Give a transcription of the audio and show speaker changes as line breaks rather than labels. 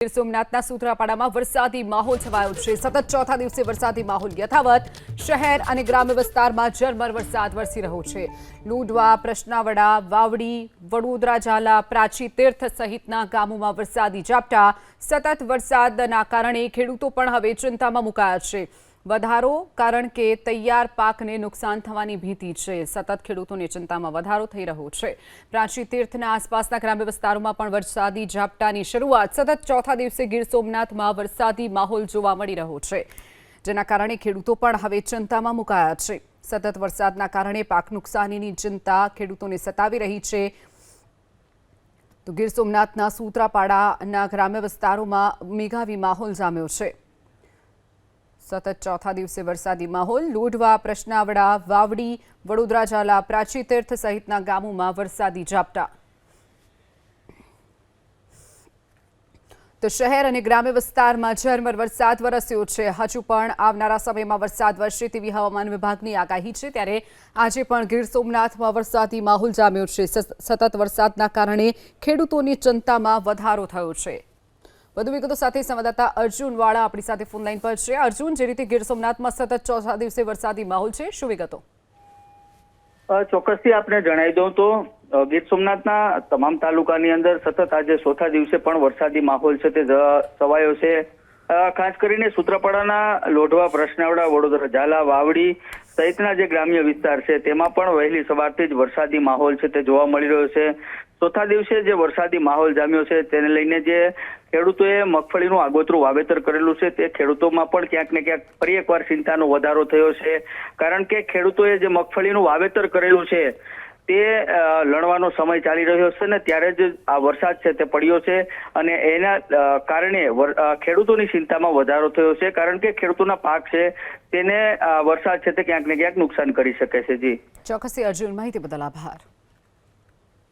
ગીર સોમનાથના સૂત્રાપાડામાં વરસાદી માહોલ છવાયો છે। સતત ચોથા દિવસે વરસાદી માહોલ યથાવત। શહેર અને ગ્રામ્ય વિસ્તારમાં ઝરમર વરસાદ વરસી રહ્યો છે। લુડવા, પ્રશ્નાવડા, વાવડી, વડોદરા, ઝાલા, પ્રાચી તીર્થ સહિતના ગામોમાં વરસાદી ઝાપટા। સતત વરસાદના કારણે ખેડૂતો પણ હવે ચિંતામાં મુકાયા છે। વધારો કારણ કે તૈયાર પાકને નુકસાન થવાની ભીતિ છે। સતત ખેડૂતોની ચિંતામાં વધારો થઈ રહ્યો છે। પ્રાચી તીર્થના આસપાસના ગ્રામ્ય વિસ્તારોમાં પણ વરસાદી ઝાપટાની શરૂઆત। સતત ચોથા દિવસે ગીર સોમનાથમાં વરસાદી માહોલ જોવા મળી રહ્યો છે, જેના કારણે ખેડૂતો પણ હવે ચિંતામાં મુકાયા છે। સતત વરસાદના કારણે પાક નુકસાનીની ચિંતા ખેડૂતોને સતાવી રહી છે। તો ગીર સોમનાથના સૂત્રાપાડાના ગ્રામ્ય વિસ્તારોમાં મેઘાવી માહોલ જામ્યો છે। સતત ચોથા દિવસે વરસાદી માહોલ। લુડવા, પ્રશ્નાવડા, વાવડી, વડોદરા, ઝાલા, પ્રાચી તીર્થ સહિતના ગામોમાં વરસાદી ઝાપટા। તો શહેર અને ગ્રામ્ય વિસ્તારમાં ઝરમર વરસાદ વરસ્યો છે। હજુ પણ આવનારા સમયમાં વરસાદ વરસે તેવી હવામાન વિભાગની આગાહી છે, ત્યારે આજે પણ ગીર સોમનાથમાં વરસાદી માહોલ જામ્યો છે। સતત વરસાદના કારણે ખેડૂતોની ચિંતામાં વધારો થયો છે। વધુ વિગતો સાથે સંવાદદાતા અર્જુન વાળા આપણી સાથે ફોન લાઈન પર છે। અર્જુન, જે રીતે ગીર સોમનાથમાં સતત ચોથા દિવસે વરસાદી માહોલ છે, શું વિગતો?
ચોક્કસથી આપને જણાવી દઉં તો ગીર સોમનાથના તમામ તાલુકાની અંદર સતત આજે ચોથા દિવસે પણ વરસાદી માહોલ છે તે છવાયો છે। ખાસ કરીને સૂત્રાપાડાના લોઢવા, પ્રશ્નાવડા, વડોદરા, ઝાલા, વાવડી સહિતના જે ગ્રામ્ય વિસ્તાર છે તેમાં પણ વહેલી સવારથી જ વરસાદી માહોલ છે તે જોવા મળી રહ્યો છે। ચોથા દિવસે જે વરસાદી માહોલ જામ્યો છે તેને લઈને જે ખેડૂતોએ મગફળીનું આગોતરું વાવેતર કરેલું છે તે ખેડૂતોમાં પણ ક્યાંક ને ક્યાંક ફરી એકવાર ચિંતાનો વધારો થયો છે, કારણ કે ખેડૂતોએ જે મગફળીનું વાવેતર કરેલું છે તે લણવાનો સમય ચાલી રહ્યો છે ને ત્યારે જ આ વરસાદ છે તે પડ્યો છે અને એના કારણે ખેડૂતોની ચિંતામાં વધારો થયો છે, કારણ કે ખેડૂતોના પાક છે તેને વરસાદ છે તે ક્યાંક ને ક્યાંક નુકસાન કરી શકે છે। જી
ચોક્કસથી અર્જુન, માહિતી બદલ આભાર।